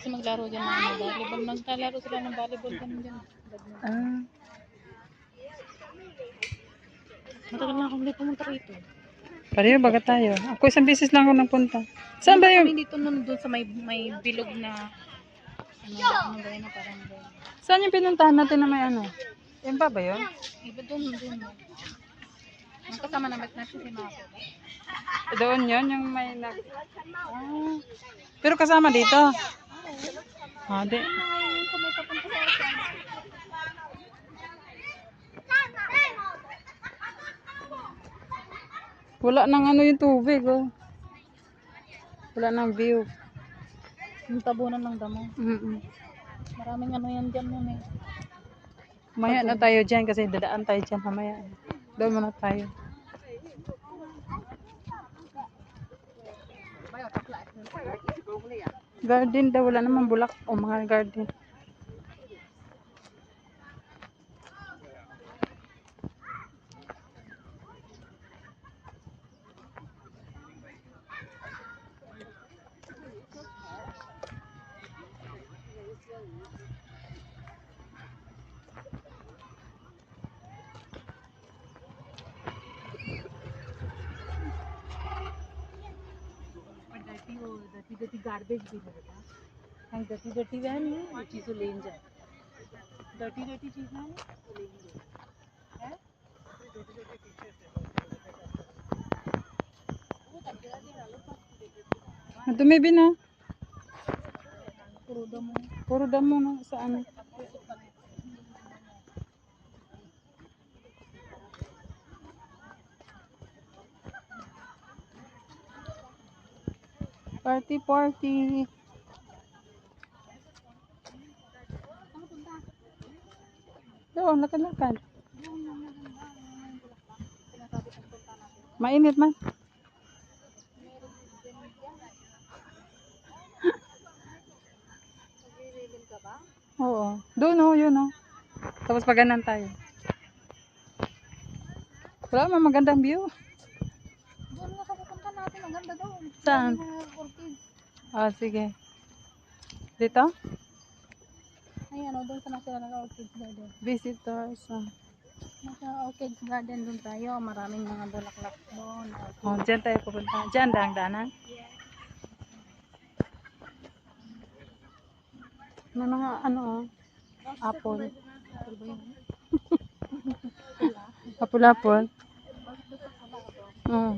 kasi maglaro dyan ng volleyball. Naglalaro sila ng volleyball dyan. Ah. Matagal na akong hindi pumunta rito. Pareho baga tayo. Ako isang beses lang ako nagpunta. Saan ba Kami yung... dito nun doon sa may bilog na ano ba yun na parang doon. Saan yung pinuntahan natin na may ano? Yan ba yun? Iba doon. Ang kasama namin na siya si Mako. Doon yun, yung may nag... Ah. Pero kasama dito? Ah, di. Wala nang ano yung tubig, oh. Wala nang view. Yung tabunan ng damo. Maraming ano yan dyan nun eh. Mamaya na tayo dyan kasi dadaan tayo dyan mamaya. Doon muna tayo. Garden daw, wala naman bulak o mga garden. dirty garbage भी लगता है कहीं dirty van है वो चीज़ ले जाए dirty चीज़ है वो ले जाए Madumi bin ah. puro damo Puro damo na sa ano. Party. Doon, lakad-lakad. Mainit man. Oo. Doon oh, yun oh. Tapos paganan tayo. Wala man magandang view. doon nga kapupunta natin ang ganda doon Saan? Ah, sige. Dito? ay ano doon sa National Orchids Garden Visitors. National Orchids Garden doon tayo maraming mga bulaklak doon Oh, dyan tayo pupunta. Dyan daang-danan. May mga ano oh. Apple. Apple. Oh.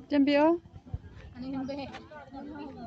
Diyan, Bio? ano yun ba